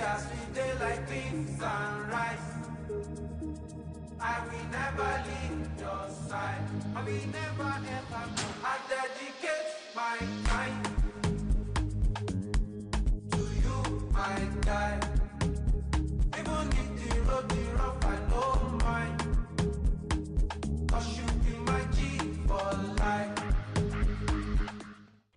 as we day like beans and rice. I will never leave your side. I will never ever go. I dedicate my time to you, my guy. Even if the road is rough, I don't mind. 'Cause you be my G for life.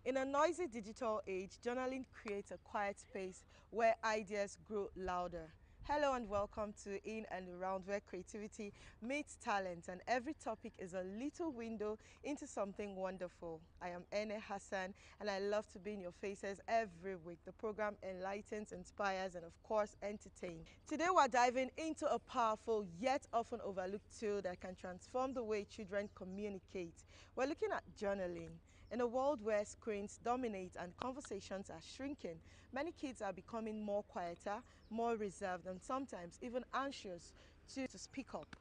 In a noisy digital age, journaling creates a quiet space where ideas grow louder. Hello and welcome to In and Around, where creativity meets talent and every topic is a little window into something wonderful. I am Ene Hassan and I love to be in your faces every week. The program enlightens, inspires and of course entertains. Today we're diving into a powerful yet often overlooked tool that can transform the way children communicate. We're looking at journaling. In a world where screens dominate and conversations are shrinking, many kids are becoming more quieter, more reserved, and sometimes even anxious to speak up.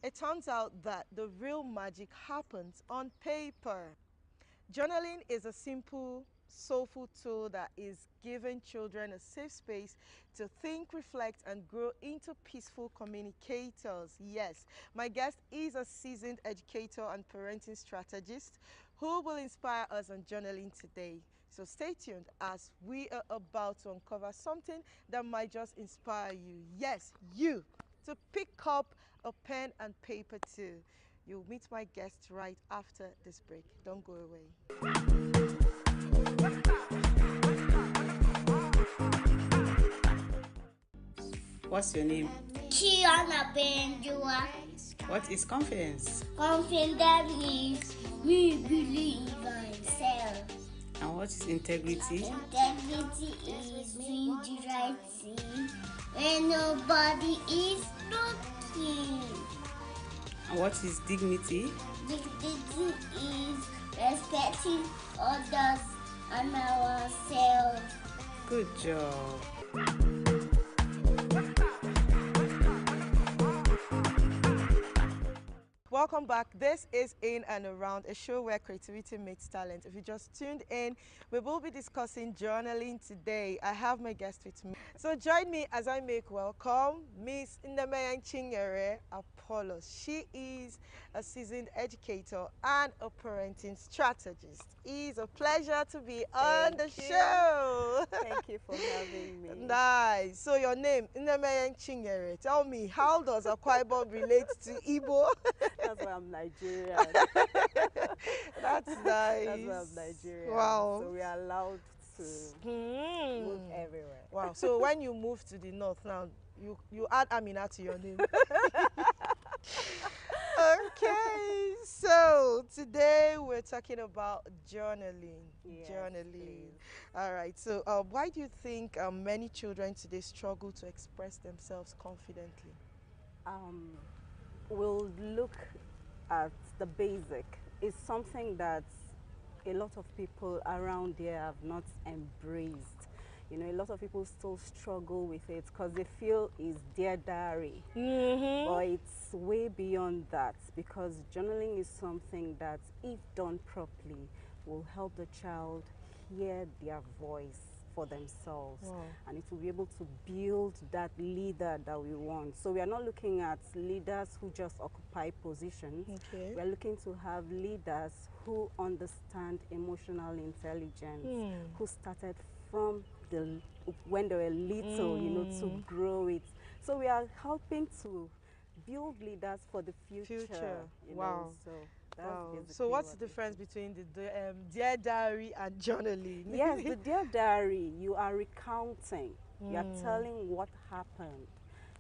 It turns out that the real magic happens on paper. Journaling is a simple, soulful tool that is giving children a safe space to think, reflect, and grow into peaceful communicators. Yes, my guest is a seasoned educator and parenting strategist who will inspire us on journaling today. So stay tuned as we are about to uncover something that might just inspire you. Yes, you, to pick up a pen and paper too. You'll meet my guest right after this break. Don't go away. What's your name? Chiana Benjua. What is confidence? Confidence means we believe ourselves. And what is integrity? Integrity is doing the right thing when nobody is looking. And what is dignity? Dignity is respecting others and ourselves. Good job. Welcome back. This is In and Around, a show where creativity meets talent. If you just tuned in, we will be discussing journaling today. I have my guest with me. So join me as I make welcome Miss Nnemeyan Chinyere Apollos. She is a seasoned educator and a parenting strategist. It's a pleasure to be on the show. Thank you for having me. Nice. So your name, Nnemeyan Chinyere. Tell me, how does Akwa Ibom relate to Igbo? That's why I'm Nigerian. That's nice. That's why I'm Nigerian. Wow. So we are allowed to move everywhere. Wow. So when you move to the north now, you add Amina to your name. Okay. So today we're talking about journaling. Yes, Journaling. please. All right. So why do you think many children today struggle to express themselves confidently? We'll look at the basic. It's something that a lot of people around here have not embraced. You know, a lot of people still struggle with it because they feel it's their diary. But it's way beyond that, because journaling is something that, if done properly, will help the child hear their voice for themselves. Wow. And it will be able to build that leader that we want. So we are not looking at leaders who just occupy positions. Okay. We are looking to have leaders who understand emotional intelligence, who started from when they were little, you know, to grow it. So we are helping to build leaders for the future. You Wow. know, so that's basically So what's what the it difference is. between the Dear Diary and journaling? Yes, the Dear Diary, you are recounting. You are telling what happened.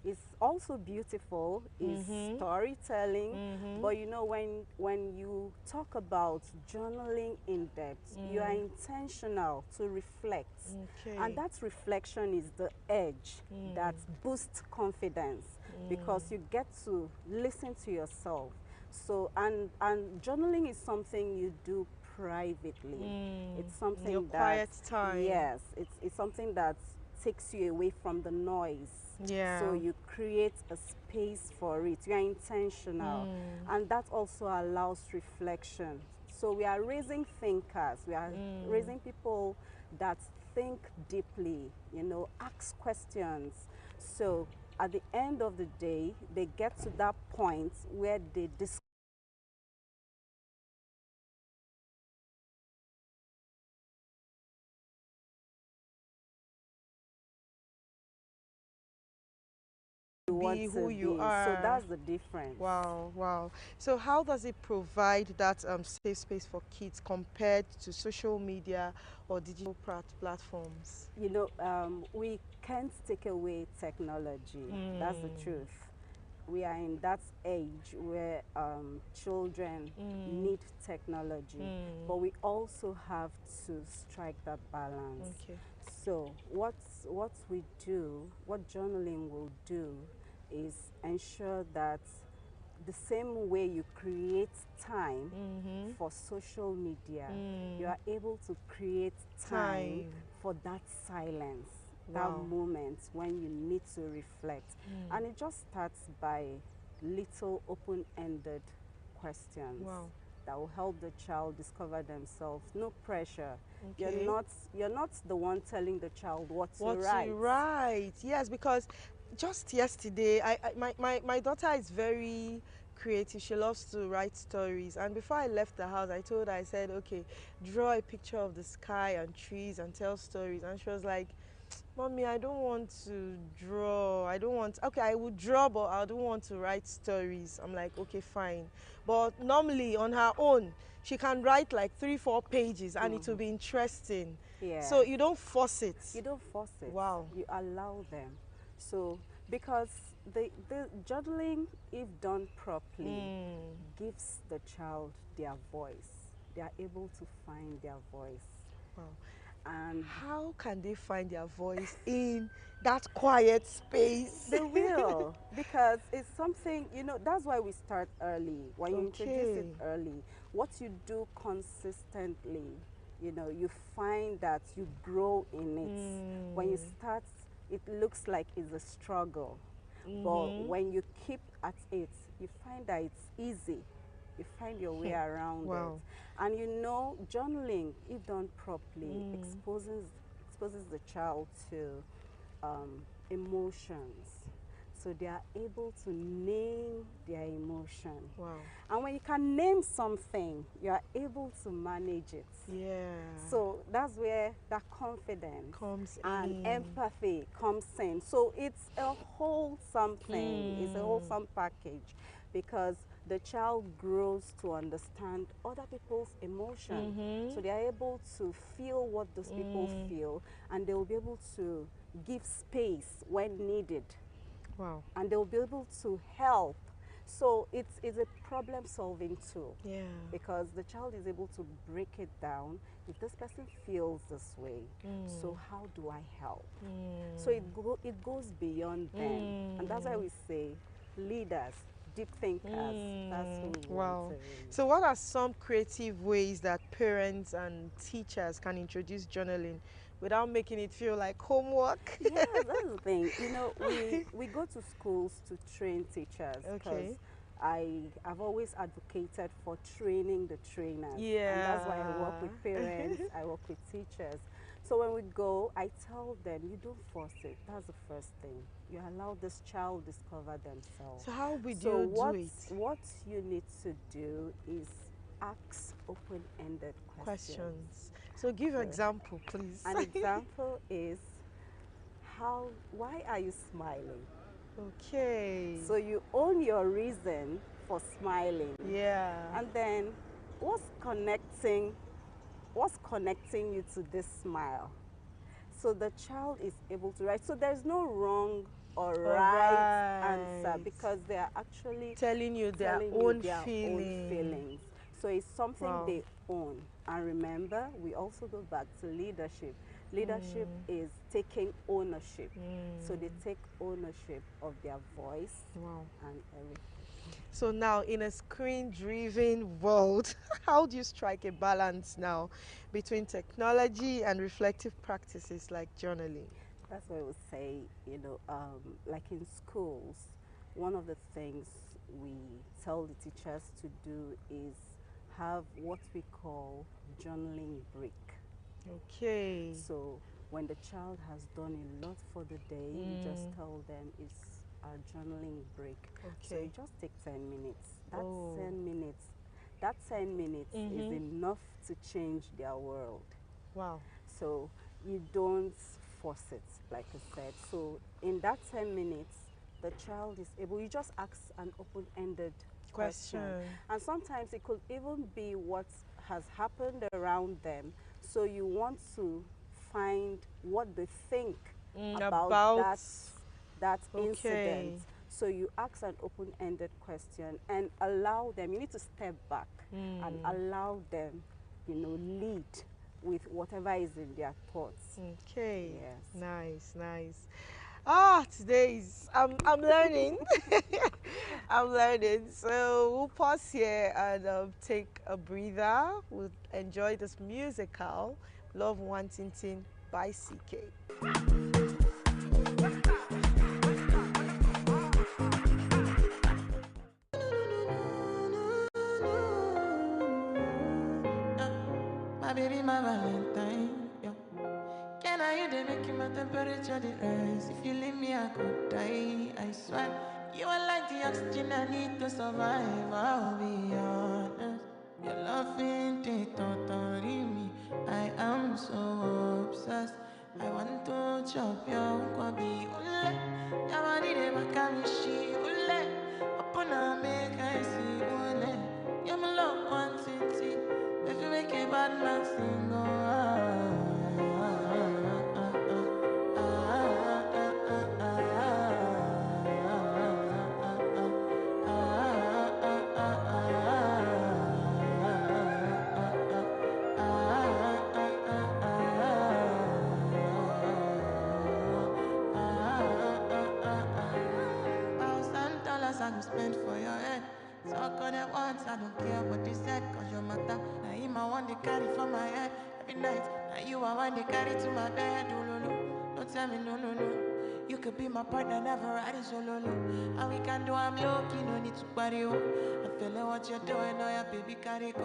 It's also beautiful. It's storytelling. But you know, when you talk about journaling in depth, you are intentional to reflect. Okay. And that reflection is the edge that boosts confidence, because you get to listen to yourself. So, and journaling is something you do privately. It's something your that, quiet time. yes, it's something that takes you away from the noise. Yeah. So you create a space for it. You are intentional. And that also allows reflection. So we are raising thinkers. We are raising people that think deeply, ask questions. So at the end of the day, they get to that point where they discuss you want Be to who you be. So are. that's the difference. Wow, wow. So how does it provide that safe space for kids compared to social media or digital platforms? We can't take away technology. That's the truth. We are in that age where children need technology, but we also have to strike that balance. Okay. So what we do, what journaling will do, is ensure that the same way you create time for social media, you are able to create time for that silence, that Wow. moment when you need to reflect. And it just starts by little open-ended questions Wow. that will help the child discover themselves. No pressure. Okay. You're not the one telling the child what to What write. to write? Yes, because just yesterday, my daughter is very creative. She loves to write stories. And before I left the house, I told her, I said, okay, draw a picture of the sky and trees and tell stories. And she was like, Mommy, I don't want to draw. I don't want, okay, I would draw, but I don't want to write stories. I'm like, okay, fine. But normally on her own, she can write like 3-4 pages and it will be interesting. Yeah. So you don't force it. You don't force it. Wow. You allow them. So because the journaling, if done properly, gives the child their voice. They are able to find their voice. Wow. And How can they find their voice in that quiet space? they will, because it's something, that's why we start early. When you introduce it Okay. early, what you do consistently, you find that you grow in it. When you start, it looks like it's a struggle. But when you keep at it, you find that it's easy. You find your way around Wow. it. And journaling, if done properly, exposes the child to emotions. So they are able to name their emotion. Wow. And when you can name something, you are able to manage it. Yeah. So that's where that confidence Comes and in. empathy comes in. So it's a wholesome thing. It's a wholesome package, because the child grows to understand other people's emotion. So they are able to feel what those people feel, and they will be able to give space when needed. Wow. And they'll be able to help. So it's a problem-solving tool. Yeah. Because the child is able to break it down. If this person feels this way, so how do I help? So it goes beyond them. And that's why we say leaders, deep thinkers, that's who we want Wow. to be. So what are some creative ways that parents and teachers can introduce journaling without making it feel like homework? Yeah, that's the thing. We go to schools to train teachers, because Okay. I've always advocated for training the trainers. Yeah. And that's why I work with parents, I work with teachers. So when we go, I tell them, you don't force it. That's the first thing. You allow this child discover themselves. So how would So you do it? what you need to do is ask open-ended questions. So give an So, example, please. An example is, why are you smiling? Okay. So you own your reason for smiling. Yeah. And then what's connecting you to this smile? So the child is able to write. So there's no wrong or right answer, right. because they are actually Telling you their telling own you their own feeling. feelings. So it's something Wow. they own. And remember, we also go back to leadership. Leadership is taking ownership. So they take ownership of their voice Wow. and everything. So now, in a screen-driven world, how do you strike a balance now between technology and reflective practices like journaling? That's why we say, like in schools, one of the things we tell the teachers to do is have what we call journaling break. Okay. So When the child has done a lot for the day, you just tell them it's our journaling break. So Okay. you just take 10 minutes. That Oh. 10 minutes, that 10 minutes is enough to change their world. Wow. So you don't force it, like I said. So in that 10 minutes, the child is able, you just ask an open-ended question. And sometimes it could even be what has happened around them. So you want to find what they think about that Okay. incident. So you ask an open-ended question and allow them, you need to step back and allow them, you know, lead with whatever is in their thoughts. Okay. Yes. Nice, nice. Ah, today's I'm learning. I'm learning. So we'll pause here and take a breather. We'll enjoy this musical Love Wantington by CK. My baby, my Valentine. Yeah. Can I hear they making my temperature the rise? If you leave me, I could die. I swear. You are like the oxygen I need to survive. I'll be honest. Your love ain't it totally me. I am so obsessed. I want to chop your kwabi ule. Yamani de bakamishi ule. Open up, make I see ule. You're my love quantity. If you make a bad man sing, oh, $1,000 I go spend for your head. Talk on it once, I don't care what they said, cause your matter. Now him I want to carry for my head every night. Now you I want to carry to my bed. Oh, no, no. Don't tell me no, no, no. You could be my partner, never riding solo. And we can do, I'm low key, no need to party. Oh. I'm feeling what you're doing, oh yeah, baby, carry go,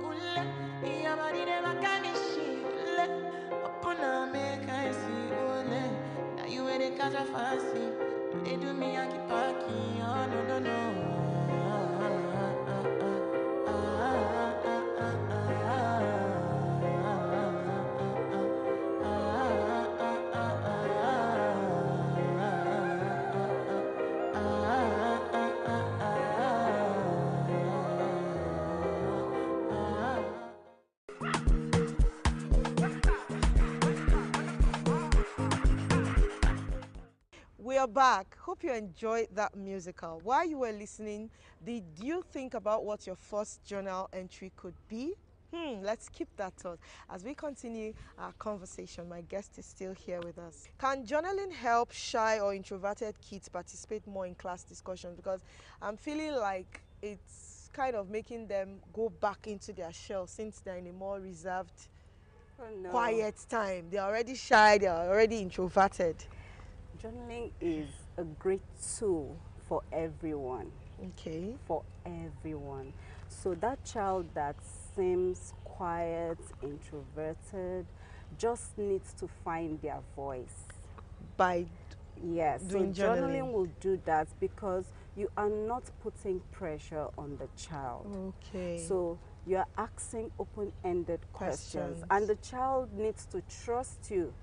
ule. Yeah, body never can be she, ule. Open up, make I see, ule. Now you ain't a catch a fancy. They do me Yankee Parky, oh no no no. We are back. Hope you enjoyed that musical. While you were listening, did you think about what your first journal entry could be? Let's keep that thought. As we continue our conversation, my guest is still here with us. Can journaling help shy or introverted kids participate more in class discussions? Because I'm feeling like it's kind of making them go back into their shell since they're in a more reserved, Oh, no. quiet time. They're already shy, they're already introverted. Journaling is a great tool for everyone. Okay. For everyone. So that child that seems quiet, introverted, just needs to find their voice. By Yes, so doing journaling. journaling will do that because you are not putting pressure on the child. Okay. So you are asking open-ended questions, Questions. and the child needs to trust you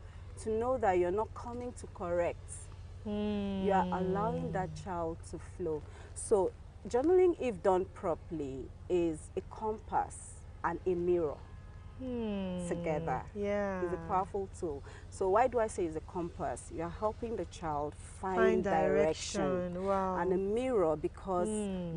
to know that you're not coming to correct. You are allowing that child to flow. So journaling, if done properly, is a compass and a mirror together. Yeah. It's a powerful tool. So why do I say it's a compass? You're helping the child find Find direction. direction. Wow. And a mirror because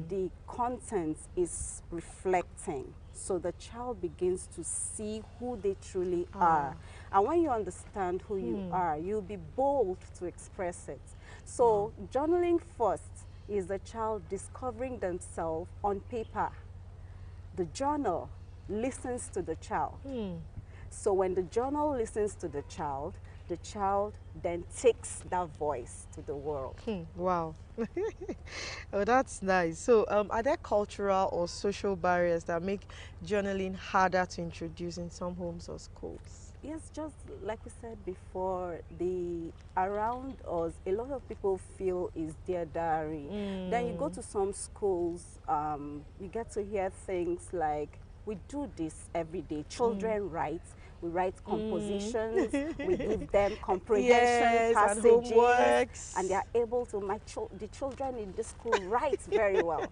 the content is reflecting. So the child begins to see who they truly are. And when you understand who you are, you'll be bold to express it. So journaling first is the child discovering themselves on paper. The journal listens to the child. So when the journal listens to the child then takes that voice to the world. Wow. Oh, that's nice. So, are there cultural or social barriers that make journaling harder to introduce in some homes or schools? Yes, just like we said before, the around us, a lot of people feel is their diary. Then you go to some schools, you get to hear things like, we do this every day. Children write, we write compositions, we give them comprehension Yes, and passages, homeworks. and they are able to, the children in this school write very well.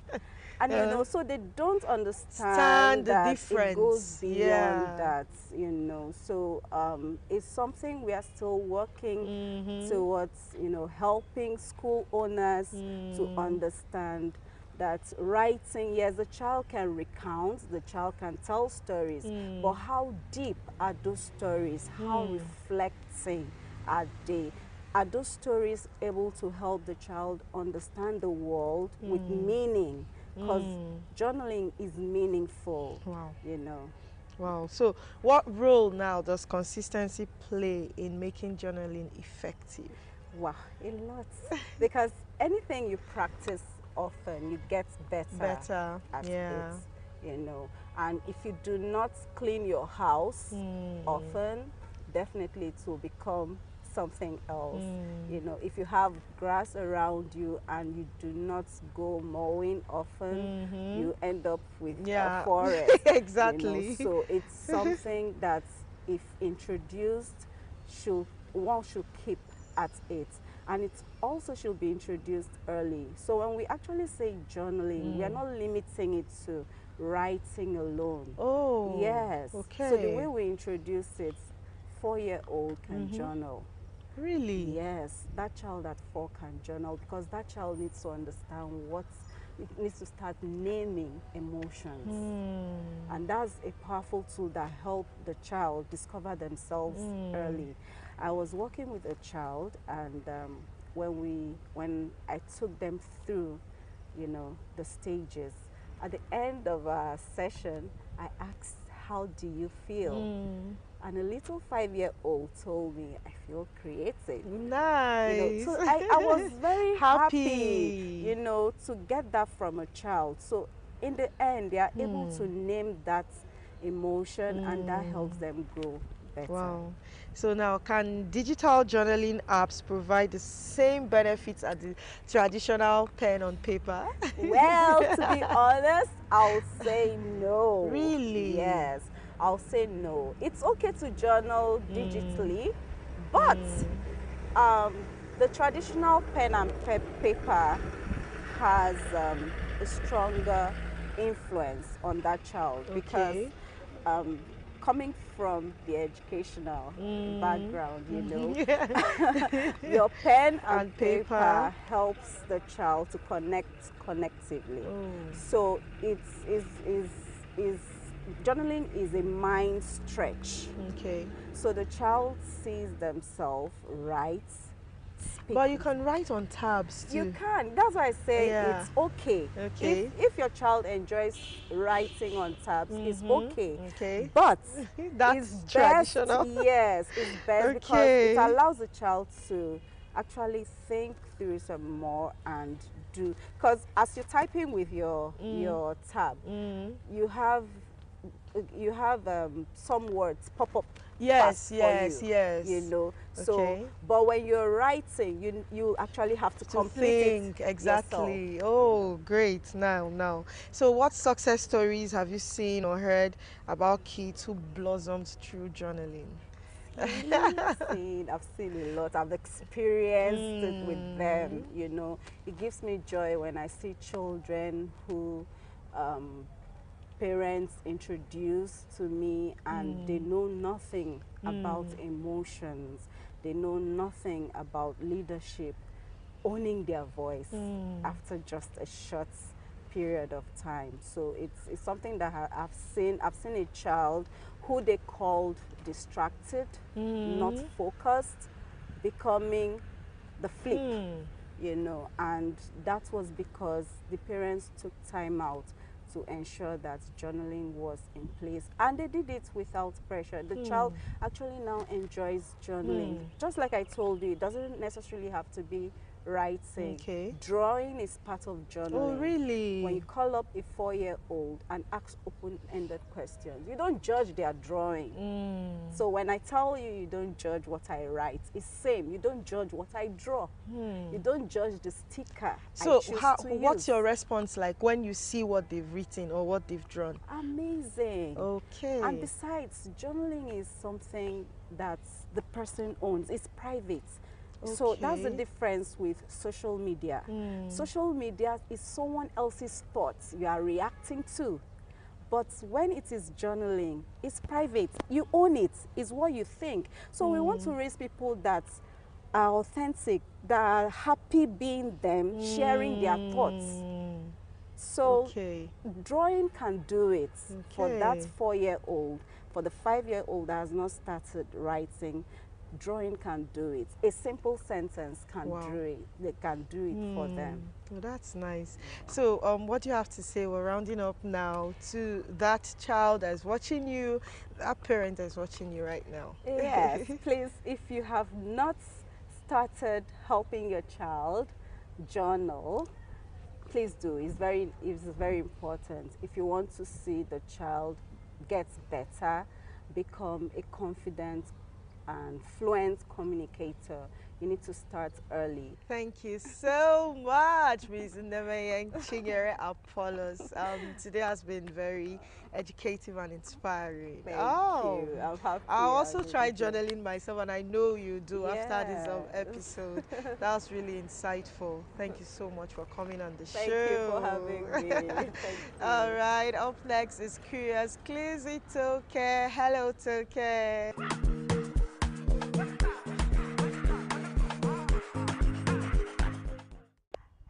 And you know, so they don't understand Stand the that it goes difference. beyond Yeah. that, you know. So it's something we are still working towards, you know, helping school owners to understand that writing, yes, the child can recount, the child can tell stories, but how deep are those stories? How reflecting are they? Are those stories able to help the child understand the world with meaning? Because journaling is meaningful, Wow. you know. Wow. So, what role now does consistency play in making journaling effective? Wow, a lot. Because anything you practice often, you get better at Yeah. it, you know. And if you do not clean your house often, definitely it will become something else. You know, if you have grass around you and you do not go mowing often, you end up with Yeah. a forest. Exactly. You know? So it's something that, if introduced, one should keep at it, and it also should be introduced early. So when we actually say journaling, we are not limiting it to writing alone. Oh. Yes. Okay. So the way we introduce it, 4-year-old can journal. Really? Yes, that child at 4 can journal, because that child needs to understand it needs to start naming emotions. And that's a powerful tool that helps the child discover themselves early. I was working with a child, and when I took them through, you know, the stages, at the end of our session, I asked, how do you feel? And a little 5-year-old told me, I feel creative. Nice. You know, so I was very happy, Happy. you know, to get that from a child. So in the end, they are able to name that emotion, and that helps them grow better. Wow. So now, can digital journaling apps provide the same benefits as the traditional pen on paper? Well, to be honest, I'll say no. Really? Yes, I'll say no. It's okay to journal digitally, but the traditional pen and paper has a stronger influence on that child, because Okay. coming from the educational background, you know, your pen and paper helps the child to connect connectively. So is journaling is a mind stretch. Okay. So the child sees themselves write, speak. But you can write on tabs too. You can. That's why I say Yeah. it's okay. Okay. If your child enjoys writing on tabs, it's okay. Okay. But That's it's traditional. best, yes, it's best because Okay. it allows the child to actually think through some more and do. Because as you're typing with your tab, you have some words pop up. Yes, fast yes, for you, yes. You know, so Okay. but when you're writing, you actually have to To complete think it exactly. yourself. Oh, great! Now. So, what success stories have you seen or heard about kids who blossomed through journaling? I've seen a lot. I've experienced it with them. You know, it gives me joy when I see children who parents introduce to me, and they know nothing about emotions. They know nothing about leadership, owning their voice after just a short period of time. So it's something that I've seen. I've seen a child who they called distracted, not focused, becoming the flip, you know, and that was because the parents took time out to ensure that journaling was in place, and they did it without pressure. The child actually now enjoys journaling. Just like I told you, it doesn't necessarily have to be writing. Okay. Drawing is part of journaling. Oh, really? When you call up a 4-year-old and ask open-ended questions, you don't judge their drawing. So when I tell you you don't judge what I write, it's same. You don't judge what I draw. You don't judge the sticker So I choose to what's use. your response like when you see what they've written or what they've drawn? Amazing. Okay. And besides, journaling is something that the person owns. It's private. So that's the Okay. difference with social media. Social media is someone else's thoughts you are reacting to. But when it is journaling, it's private. You own it. It's what you think. So we want to raise people that are authentic, that are happy being them, sharing their thoughts. So Okay. drawing can do it for that Okay. 4-year-old. For the 5-year-old that has not started writing, drawing can do it. A simple sentence can Wow. do it. They can do it for them. Oh, that's nice. So, what do you have to say? We're rounding up now to that child that's watching you, that parent that's watching you right now. Yes, please, if you have not started helping your child journal, please do. It's very important. If you want to see the child get better, become a confident and fluent communicator, you need to start early. Thank you so much, Ms. Ndemeyen Chinyere Apollos. Today has been very educative and inspiring. Thank you. I'm happy. I also and tried everything. journaling myself, and I know you do after this Yes. episode. That was really insightful. Thank you so much for coming on the Thank show. you for having me. Thank you. All right, up next is Curious Clizzy Toke. Hello, Toke.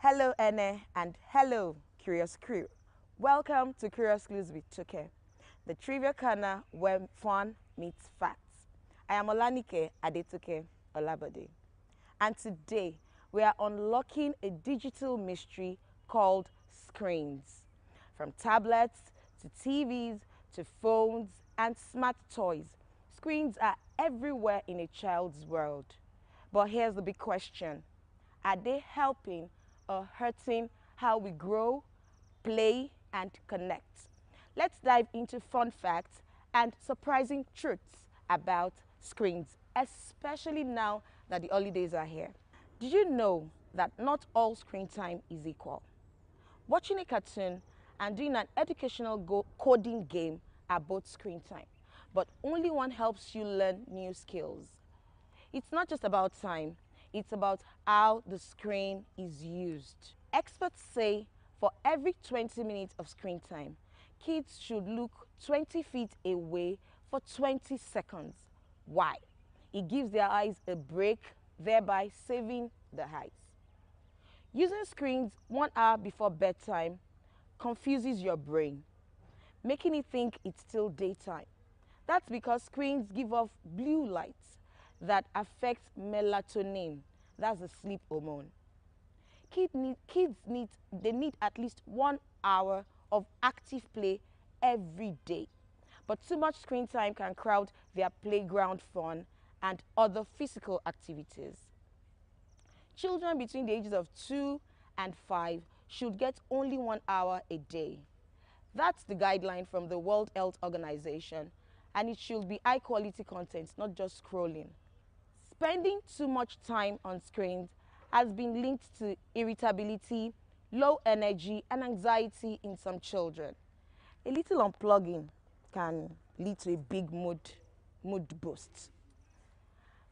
Hello, Ene, and hello, Curious Crew. Welcome to Curious Clues with Toke, the trivia corner where fun meets facts. I am Olanike Adetoke Olabode, and today we are unlocking a digital mystery called screens. From tablets to TVs to phones and smart toys, screens are everywhere in a child's world. But here's the big question: are they helping or hurting how we grow, play, and connect? Let's dive into fun facts and surprising truths about screens, especially now that the holidays are here. Did you know that not all screen time is equal? Watching a cartoon and doing an educational coding game are both screen time, but only one helps you learn new skills. It's not just about time, it's about how the screen is used. Experts say for every 20 minutes of screen time, kids should look 20 feet away for 20 seconds. Why? It gives their eyes a break, thereby saving the eyes. Using screens 1 hour before bedtime confuses your brain, making it think it's still daytime. That's because screens give off blue light that affects melatonin, that's the sleep hormone. Kids need at least 1 hour of active play every day. But too much screen time can crowd their playground fun and other physical activities. Children between the ages of 2 and 5 should get only 1 hour a day. That's the guideline from the World Health Organization, and it should be high quality content, not just scrolling. Spending too much time on screens has been linked to irritability, low energy, and anxiety in some children. A little unplugging can lead to a big mood boost.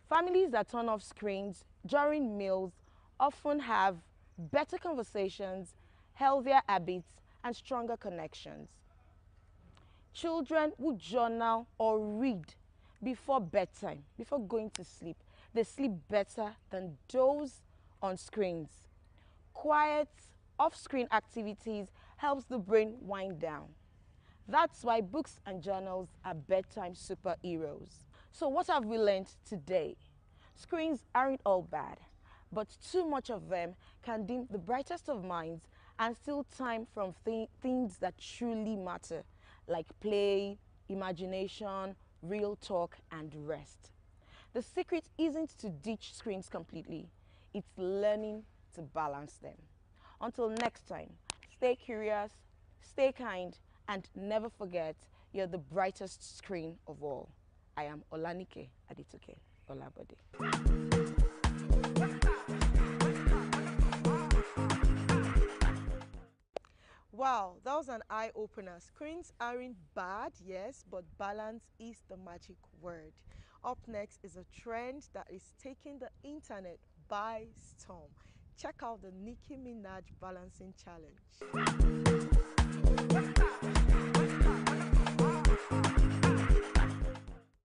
Families that turn off screens during meals often have better conversations, healthier habits, and stronger connections. Children who journal or read before bedtime, before going to sleep, they sleep better than those on screens. Quiet, off-screen activities helps the brain wind down. That's why books and journals are bedtime superheroes. So what have we learned today? Screens aren't all bad, but too much of them can dim the brightest of minds and steal time from things that truly matter, like play, imagination, real talk, and rest. The secret isn't to ditch screens completely. it's learning to balance them. Until next time, stay curious, stay kind, and never forget you're the brightest screen of all. I am Olanike Adetoke Olabode. Wow, that was an eye-opener. Screens aren't bad, yes, but balance is the magic word. Up next is a trend that is taking the internet by storm. Check out the Nicki Minaj balancing challenge.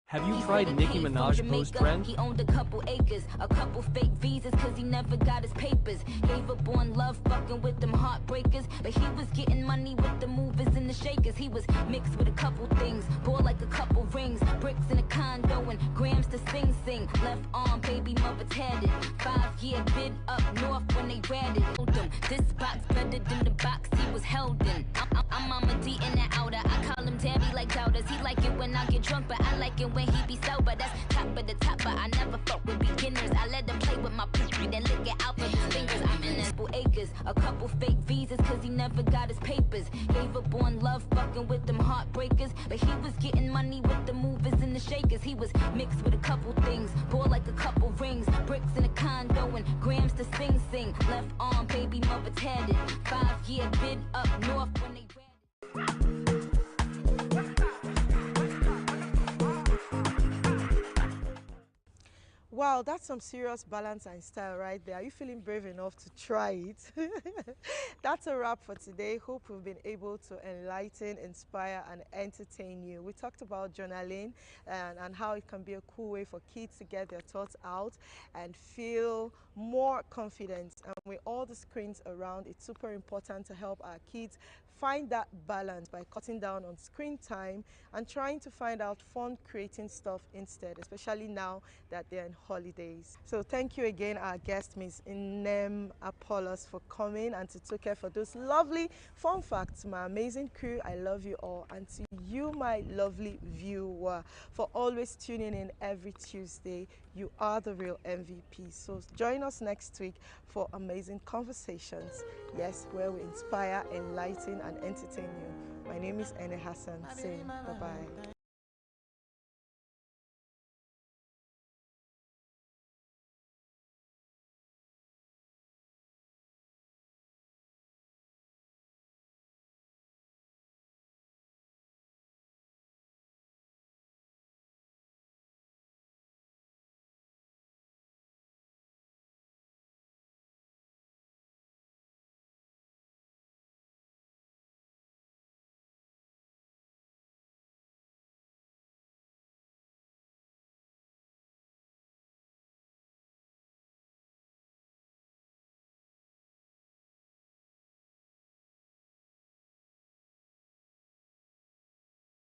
Have you tried Nicki Minaj post trend? He owned a couple acres, a couple fake visas, cause he never got his papers. Gave up on love, fucking with them heartbreakers. But he was getting money with the movers and the shakers. He was mixed with a couple things, bought like a couple rings, bricks in a condo and grams to sing. Left arm, baby mother tatted. 5-year bid up north when they ratted them. This box better than the box he was held in. I'm Mama D in the outer. I call him Daddy like doubters. He like it when I get drunk, but I like it when he be sober. That's top of the top, but I never fuck with beginners. I let them play with my pussy, then lick it out of his fingers. I'm in couple acres, a couple fake visas, cause he never got his papers. Gave up on love, fucking with them heartbreakers. But he was getting money with the movers and the shakers. He was mixed with a couple things, bought like a couple rings, bricks in a condo and grams to sing. Left arm, baby mother tatted. 5-year bid up north when they ratted. Wow, that's some serious balance and style right there. Are you feeling brave enough to try it? That's a wrap for today. Hope we've been able to enlighten, inspire, and entertain you. We talked about journaling and how it can be a cool way for kids to get their thoughts out and feel more confident. And with all the screens around, it's super important to help our kids find that balance by cutting down on screen time and trying to find out fun creating stuff instead, especially now that they're in holidays. So thank you again, our guest, Ms. Inem Apollos, for coming, and to Toke for those lovely fun facts. My amazing crew, I love you all, and to you, my lovely viewer, for always tuning in every Tuesday. You are the real MVP. So join us next week for amazing conversations. Yes, where we inspire, enlighten, and entertain you. My name is Ene Hassan, saying bye-bye.